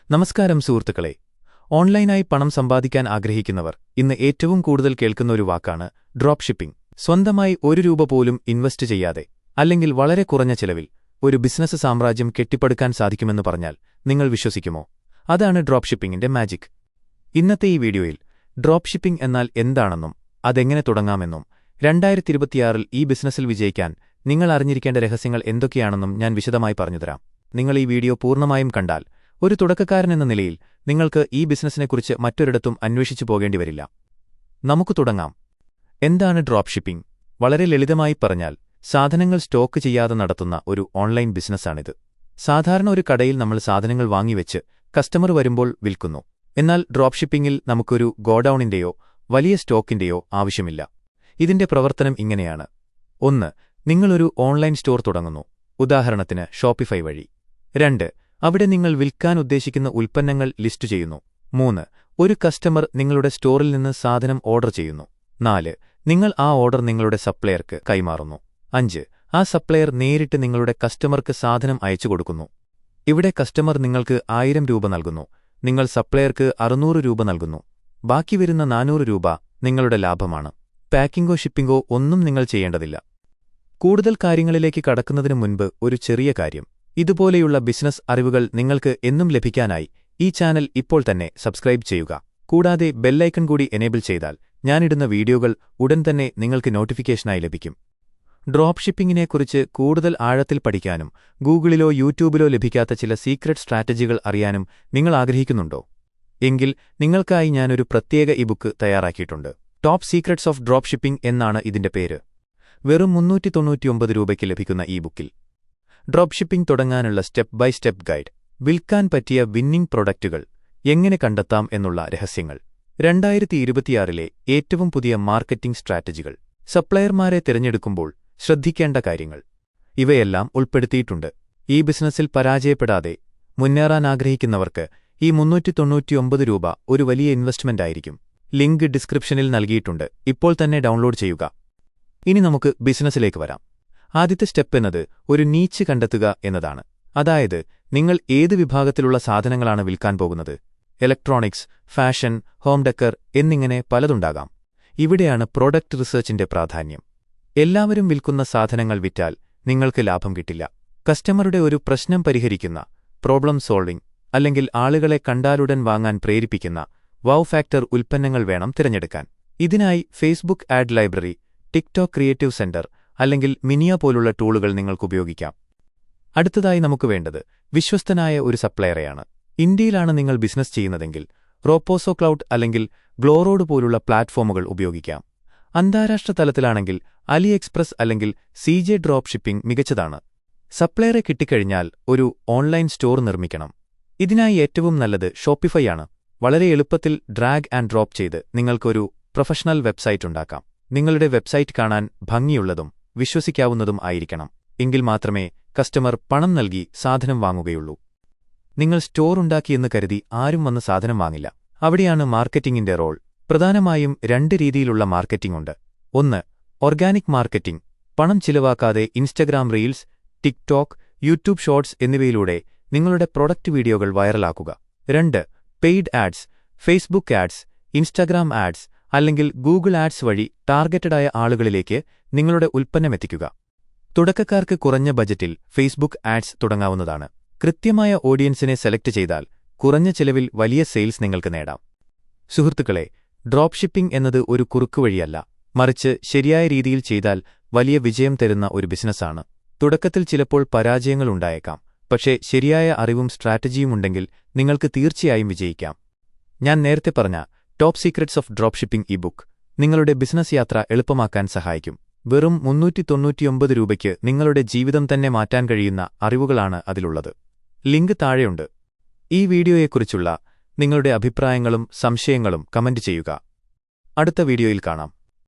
നമസ്കാരം സുഹൃത്തുക്കളെ, ഓൺലൈനായി പണം സമ്പാദിക്കാൻ ആഗ്രഹിക്കുന്നവർ ഇന്ന് ഏറ്റവും കൂടുതൽ കേൾക്കുന്ന ഒരു വാക്കാണ് ഡ്രോപ്പ് ഷിപ്പിംഗ്. സ്വന്തമായി ₹1 പോലും ഇൻവെസ്റ്റ് ചെയ്യാതെ അല്ലെങ്കിൽ വളരെ കുറഞ്ഞ ചെലവിൽ ഒരു ബിസിനസ് സാമ്രാജ്യം കെട്ടിപ്പടുക്കാൻ സാധിക്കുമെന്ന് പറഞ്ഞാൽ നിങ്ങൾ വിശ്വസിക്കുമോ? അതാണ് ഡ്രോപ്പ് ഷിപ്പിംഗിന്റെ മാജിക്. ഇന്നത്തെ ഈ വീഡിയോയിൽ ഡ്രോപ്പ് ഷിപ്പിംഗ് എന്നാൽ എന്താണെന്നും അതെങ്ങനെ തുടങ്ങാമെന്നും 2026-ൽ ഈ ബിസിനസ്സിൽ വിജയിക്കാൻ നിങ്ങൾ അറിഞ്ഞിരിക്കേണ്ട രഹസ്യങ്ങൾ എന്തൊക്കെയാണെന്നും ഞാൻ വിശദമായി പറഞ്ഞുതരാം. നിങ്ങൾ ഈ വീഡിയോ പൂർണ്ണമായും കണ്ടാൽ ഒരു തുടക്കക്കാരനെന്ന നിലയിൽ നിങ്ങൾക്ക് ഈ ബിസിനസ്സിനെക്കുറിച്ച് മറ്റൊരിടത്തും അന്വേഷിച്ചു പോകേണ്ടി വരില്ല. നമുക്ക് തുടങ്ങാം. എന്താണ് ഡ്രോപ്പ് ഷിപ്പിംഗ്? വളരെ ലളിതമായി പറഞ്ഞാൽ സാധനങ്ങൾ സ്റ്റോക്ക് ചെയ്യാതെ നടത്തുന്ന ഒരു ഓൺലൈൻ ബിസിനസ്സാണിത്. സാധാരണ ഒരു കടയിൽ നമ്മൾ സാധനങ്ങൾ വാങ്ങിവെച്ച് കസ്റ്റമർ വരുമ്പോൾ വിൽക്കുന്നു. എന്നാൽ ഡ്രോപ്പ് ഷിപ്പിംഗിൽ നമുക്കൊരു ഗോഡൌണിന്റെയോ വലിയ സ്റ്റോക്കിന്റെയോ ആവശ്യമില്ല. ഇതിന്റെ പ്രവർത്തനം ഇങ്ങനെയാണ്. 1. നിങ്ങളൊരു ഓൺലൈൻ സ്റ്റോർ തുടങ്ങുന്നു, ഉദാഹരണത്തിന് ഷോപ്പിഫൈ വഴി. 2. അവിടെ നിങ്ങൾ വിൽക്കാൻ ഉദ്ദേശിക്കുന്ന ഉൽപ്പന്നങ്ങൾ ലിസ്റ്റ് ചെയ്യുന്നു. 3. ഒരു കസ്റ്റമർ നിങ്ങളുടെ സ്റ്റോറിൽ നിന്ന് സാധനം ഓർഡർ ചെയ്യുന്നു. 4. നിങ്ങൾ ആ ഓർഡർ നിങ്ങളുടെ സപ്ലയർക്ക് കൈമാറുന്നു. 5. ആ സപ്ലയർ നേരിട്ട് നിങ്ങളുടെ കസ്റ്റമർക്ക് സാധനം അയച്ചു കൊടുക്കുന്നു. ഇവിടെ കസ്റ്റമർ നിങ്ങൾക്ക് ₹1000 നൽകുന്നു, നിങ്ങൾ സപ്ലയർക്ക് ₹600 നൽകുന്നു. ബാക്കി വരുന്ന ₹400 നിങ്ങളുടെ ലാഭമാണ്. പാക്കിംഗോ ഷിപ്പിംഗോ ഒന്നും നിങ്ങൾ ചെയ്യേണ്ടതില്ല. കൂടുതൽ കാര്യങ്ങളിലേക്ക് കടക്കുന്നതിനു മുൻപ് ഒരു ചെറിയ കാര്യം. ഇതുപോലെയുള്ള ബിസിനസ് അറിവുകൾ നിങ്ങൾക്ക് എന്നും ലഭിക്കാനായി ഈ ചാനൽ ഇപ്പോൾ തന്നെ സബ്സ്ക്രൈബ് ചെയ്യുക. കൂടാതെ ബെല്ലൈക്കൺ കൂടി എനേബിൾ ചെയ്താൽ ഞാനിടുന്ന വീഡിയോകൾ ഉടൻ തന്നെ നിങ്ങൾക്ക് നോട്ടിഫിക്കേഷനായി ലഭിക്കും. ഡ്രോപ്പ് ഷിപ്പിംഗിനെക്കുറിച്ച് കൂടുതൽ ആഴത്തിൽ പഠിക്കാനും ഗൂഗിളിലോ യൂട്യൂബിലോ ലഭിക്കാത്ത ചില സീക്രട്ട് സ്ട്രാറ്റജികൾ അറിയാനും നിങ്ങൾ ആഗ്രഹിക്കുന്നുണ്ടോ? എങ്കിൽ നിങ്ങൾക്കായി ഞാനൊരു പ്രത്യേക ഇബുക്ക് തയ്യാറാക്കിയിട്ടുണ്ട്. Top secrets of drop shipping എന്നാണ് ഇതിന്റെ പേര്. വെറും ₹399 ലഭിക്കുന്ന ഈ ബുക്കിൽ ഡ്രോപ്പ് ഷിപ്പിംഗ് തുടങ്ങാനുള്ള സ്റ്റെപ്പ് ബൈ സ്റ്റെപ്പ് ഗൈഡ്, വിൽക്കാൻ പറ്റിയ വിന്നിംഗ് പ്രൊഡക്റ്റുകൾ എങ്ങനെ കണ്ടെത്താം എന്നുള്ള രഹസ്യങ്ങൾ, 2026-ലെ ഏറ്റവും പുതിയ മാർക്കറ്റിംഗ് സ്ട്രാറ്റജികൾ, സപ്ലയർമാരെ തിരഞ്ഞെടുക്കുമ്പോൾ ശ്രദ്ധിക്കേണ്ട കാര്യങ്ങൾ, ഇവയെല്ലാം ഉൾപ്പെടുത്തിയിട്ടുണ്ട്. ഈ ബിസിനസ്സിൽ പരാജയപ്പെടാതെ മുന്നേറാൻ ആഗ്രഹിക്കുന്നവർക്ക് ഈ ₹399 ഒരു വലിയ ഇൻവെസ്റ്റ്മെന്റായിരിക്കും. ലിങ്ക് ഡിസ്ക്രിപ്ഷനിൽ നൽകിയിട്ടുണ്ട്. ഇപ്പോൾ തന്നെ ഡൗൺലോഡ് ചെയ്യുക. ഇനി നമുക്ക് ബിസിനസ്സിലേക്ക് വരാം. ആദ്യത്തെ സ്റ്റെപ്പ് എന്നത് ഒരു നീച്ച് കണ്ടെത്തുക എന്നതാണ്. അതായത് നിങ്ങൾ ഏത് വിഭാഗത്തിലുള്ള സാധനങ്ങളാണ് വിൽക്കാൻ പോകുന്നത്. ഇലക്ട്രോണിക്സ്, ഫാഷൻ, ഹോം ഡെക്കർ എന്നിങ്ങനെ പലതുണ്ടാകാം. ഇവിടെയാണ് പ്രോഡക്റ്റ് റിസർച്ചിന്റെ പ്രാധാന്യം. എല്ലാവരും വിൽക്കുന്ന സാധനങ്ങൾ വിറ്റാൽ നിങ്ങൾക്ക് ലാഭം കിട്ടില്ല. കസ്റ്റമറുടെ ഒരു പ്രശ്നം പരിഹരിക്കുന്ന, പ്രോബ്ലം സോൾവിംഗ് അല്ലെങ്കിൽ ആളുകളെ കണ്ടാലുടൻ വാങ്ങാൻ പ്രേരിപ്പിക്കുന്ന വൗ ഫാക്ടർ ഉൽപ്പന്നങ്ങൾ വേണം തിരഞ്ഞെടുക്കാൻ. ഇതിനായി Facebook add library, TikTok creative centre അല്ലെങ്കിൽ മിനിയ പോലുള്ള ടൂളുകൾ നിങ്ങൾക്കുപയോഗിക്കാം. അടുത്തതായി നമുക്ക് വേണ്ടത് വിശ്വസ്തനായ ഒരു സപ്ലയറെയാണ്. ഇന്ത്യയിലാണ് നിങ്ങൾ ബിസിനസ് ചെയ്യുന്നതെങ്കിൽ റോപ്പോസോ ക്ലൗഡ് അല്ലെങ്കിൽ ഗ്ലോറോഡ് പോലുള്ള പ്ലാറ്റ്ഫോമുകൾ ഉപയോഗിക്കാം. അന്താരാഷ്ട്ര തലത്തിലാണെങ്കിൽ അലി എക്സ്പ്രസ് അല്ലെങ്കിൽ CJ ഡ്രോപ്പ് ഷിപ്പിംഗ് മികച്ചതാണ്. സപ്ലയറെ കിട്ടിക്കഴിഞ്ഞാൽ ഒരു ഓൺലൈൻ സ്റ്റോർ നിർമ്മിക്കണം. ഇതിനായി ഏറ്റവും നല്ലത് ഷോപ്പിഫൈ ആണ്. വളരെ എളുപ്പത്തിൽ ഡ്രാഗ് ആൻഡ് ഡ്രോപ്പ് ചെയ്ത് നിങ്ങൾക്കൊരു പ്രൊഫഷണൽ വെബ്സൈറ്റ് ഉണ്ടാക്കാം. നിങ്ങളുടെ വെബ്സൈറ്റ് കാണാൻ ഭംഗിയുള്ളതും വിശ്വസിക്കാവുന്നതും ആയിരിക്കണം. എങ്കിൽ മാത്രമേ കസ്റ്റമർ പണം നൽകി സാധനം വാങ്ങുകയുള്ളൂ. നിങ്ങൾ സ്റ്റോർ ഉണ്ടാക്കിയെന്ന് കരുതി ആരും വന്ന് സാധനം വാങ്ങില്ല. അവിടെയാണ് മാർക്കറ്റിംഗിന്റെ റോൾ. പ്രധാനമായും 2 രീതിയിലുള്ള മാർക്കറ്റിംഗ് ഉണ്ട്. 1. ഓർഗാനിക് മാർക്കറ്റിംഗ്, പണം ചിലവാക്കാതെ Instagram reels, TikTok, YouTube shorts എന്നിവയിലൂടെ നിങ്ങളുടെ പ്രൊഡക്റ്റ് വീഡിയോകൾ വൈറലാക്കുക. 2. Paid ads, Facebook ads, Instagram ads അല്ലെങ്കിൽ ഗൂഗിൾ ആഡ്സ് വഴി ടാർഗറ്റഡായ ആളുകളിലേക്ക് നിങ്ങളുടെ ഉൽപ്പന്നമെത്തിക്കുക. തുടക്കക്കാർക്ക് കുറഞ്ഞ ബജറ്റിൽ ഫേസ്ബുക്ക് ആഡ്സ് തുടങ്ങാവുന്നതാണ്. കൃത്യമായ ഓഡിയൻസിനെ സെലക്ട് ചെയ്താൽ കുറഞ്ഞ ചെലവിൽ വലിയ സെയിൽസ് നിങ്ങൾക്ക് നേടാം. സുഹൃത്തുക്കളെ, ഡ്രോപ്പ് ഷിപ്പിംഗ് എന്നത് ഒരു കുറുക്കുവഴിയല്ല, മറിച്ച് ശരിയായ രീതിയിൽ ചെയ്താൽ വലിയ വിജയം തരുന്ന ഒരു ബിസിനസ്സാണ്. തുടക്കത്തിൽ ചിലപ്പോൾ പരാജയങ്ങളുണ്ടായേക്കാം, പക്ഷേ ശരിയായ അറിവും സ്ട്രാറ്റജിയും ഉണ്ടെങ്കിൽ നിങ്ങൾക്ക് തീർച്ചയായും വിജയിക്കാം. ഞാൻ നേരത്തെ പറഞ്ഞ top secrets of drop shipping ഈ ബുക്ക് നിങ്ങളുടെ ബിസിനസ് യാത്ര എളുപ്പമാക്കാൻ സഹായിക്കും. വെറും ₹399 നിങ്ങളുടെ ജീവിതം തന്നെ മാറ്റാൻ കഴിയുന്ന അറിവുകളാണ് അതിലുള്ളത്. ലിങ്ക് താഴെയുണ്ട്. ഈ വീഡിയോയെക്കുറിച്ചുള്ള നിങ്ങളുടെ അഭിപ്രായങ്ങളും സംശയങ്ങളും കമന്റ് ചെയ്യുക. അടുത്ത വീഡിയോയിൽ കാണാം.